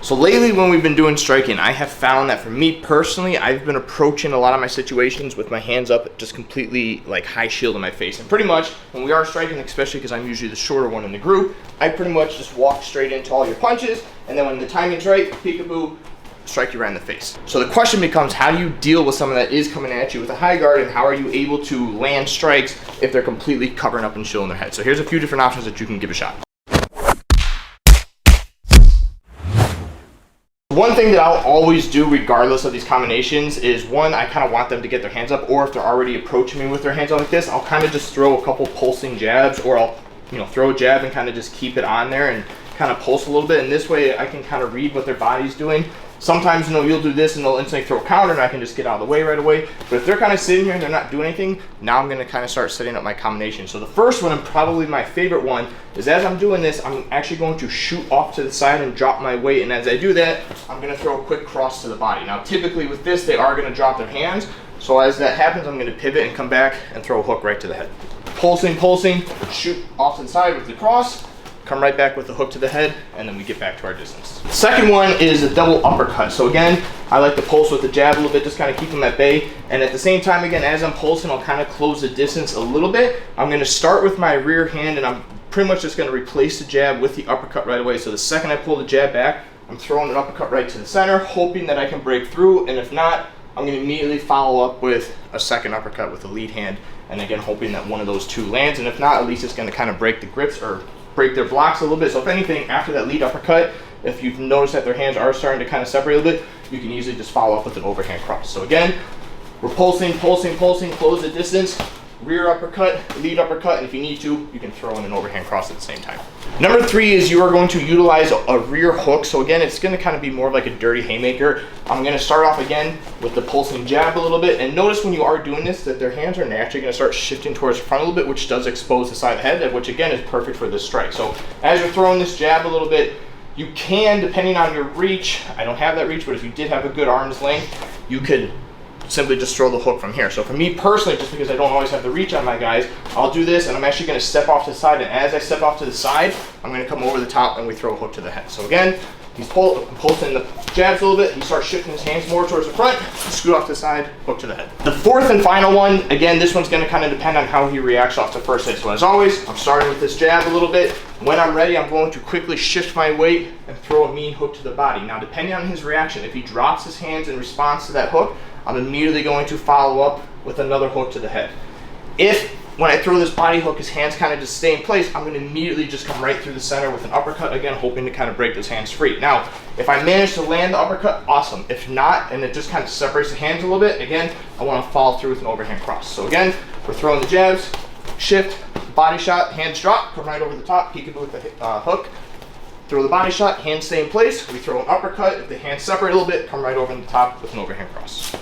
So lately when we've been doing striking, I have found that for me personally, I've been approaching a lot of my situations with my hands up, just completely like high shield in my face. And pretty much when we are striking, especially because I'm usually the shorter one in the group, I pretty much just walk straight into all your punches. And then when the timing's right, peekaboo, strike you right in the face. So the question becomes, how do you deal with someone that is coming at you with a high guard, and how are you able to land strikes if they're completely covering up and shielding their head? So here's a few different options that you can give a shot. One thing that I'll always do regardless of these combinations is, one, I kind of want them to get their hands up, or if they're already approaching me with their hands up like this, I'll kind of just throw a couple pulsing jabs, or I'll throw a jab and kind of just keep it on there and kind of pulse a little bit, and this way I can kind of read what their body's doing. Sometimes, you'll do this and they'll instantly throw a counter and I can just get out of the way right away. But if they're kind of sitting here and they're not doing anything, now I'm going to kind of start setting up my combination. So the first one, and probably my favorite one, is as I'm doing this, I'm actually going to shoot off to the side and drop my weight. And as I do that, I'm going to throw a quick cross to the body. Now, typically with this, they are going to drop their hands. So as that happens, I'm going to pivot and come back and throw a hook right to the head. Pulsing, shoot off to the side with the cross, come right back with the hook to the head, and then we get back to our distance. Second one is a double uppercut. So again, I like to pulse with the jab a little bit, just kind of keep them at bay. And at the same time, again, as I'm pulsing, I'll kind of close the distance a little bit. I'm going to start with my rear hand, and I'm pretty much just going to replace the jab with the uppercut right away. So the second I pull the jab back, I'm throwing an uppercut right to the center, hoping that I can break through. And if not, I'm going to immediately follow up with a second uppercut with the lead hand. And again, hoping that one of those two lands. And if not, at least it's going to kind of break the grips or break their blocks a little bit. So if anything, after that lead uppercut, if you've noticed that their hands are starting to kind of separate a little bit, you can easily just follow up with an overhand cross. So again, we're pulsing, close the distance, rear uppercut, lead uppercut, and if you need to, you can throw in an overhand cross at the same time. Number three is you are going to utilize a rear hook. So again, it's going to kind of be more of like a dirty haymaker. I'm going to start off again with the pulsing jab a little bit, and notice when you are doing this that their hands are naturally going to start shifting towards the front a little bit, which does expose the side of the head, which again is perfect for this strike. So as you're throwing this jab a little bit, you can, depending on your reach, I don't have that reach, but if you did have a good arm's length, you could simply just throw the hook from here. So for me personally, just because I don't always have the reach on my guys, I'll do this, and I'm actually going to step off to the side, and as I step off to the side, I'm going to come over the top and we throw a hook to the head. So again, he's pulsing the jabs a little bit, he starts shifting his hands more towards the front, scoot off to the side, hook to the head. The fourth and final one, again, this one's going to kind of depend on how he reacts off the first hit. So as always, I'm starting with this jab a little bit. When I'm ready, I'm going to quickly shift my weight and throw a mean hook to the body. Now, depending on his reaction, if he drops his hands in response to that hook, I'm immediately going to follow up with another hook to the head. If, when I throw this body hook, his hands kind of just stay in place, I'm going to immediately just come right through the center with an uppercut, again, hoping to kind of break those hands free. Now, if I manage to land the uppercut, awesome. If not, and it just kind of separates the hands a little bit, again, I want to follow through with an overhand cross. So again, we're throwing the jabs, shift, body shot, hands drop, come right over the top, peekaboo with the hook. Throw the body shot, hands stay in place, we throw an uppercut. If the hands separate a little bit, come right over the top with an overhand cross.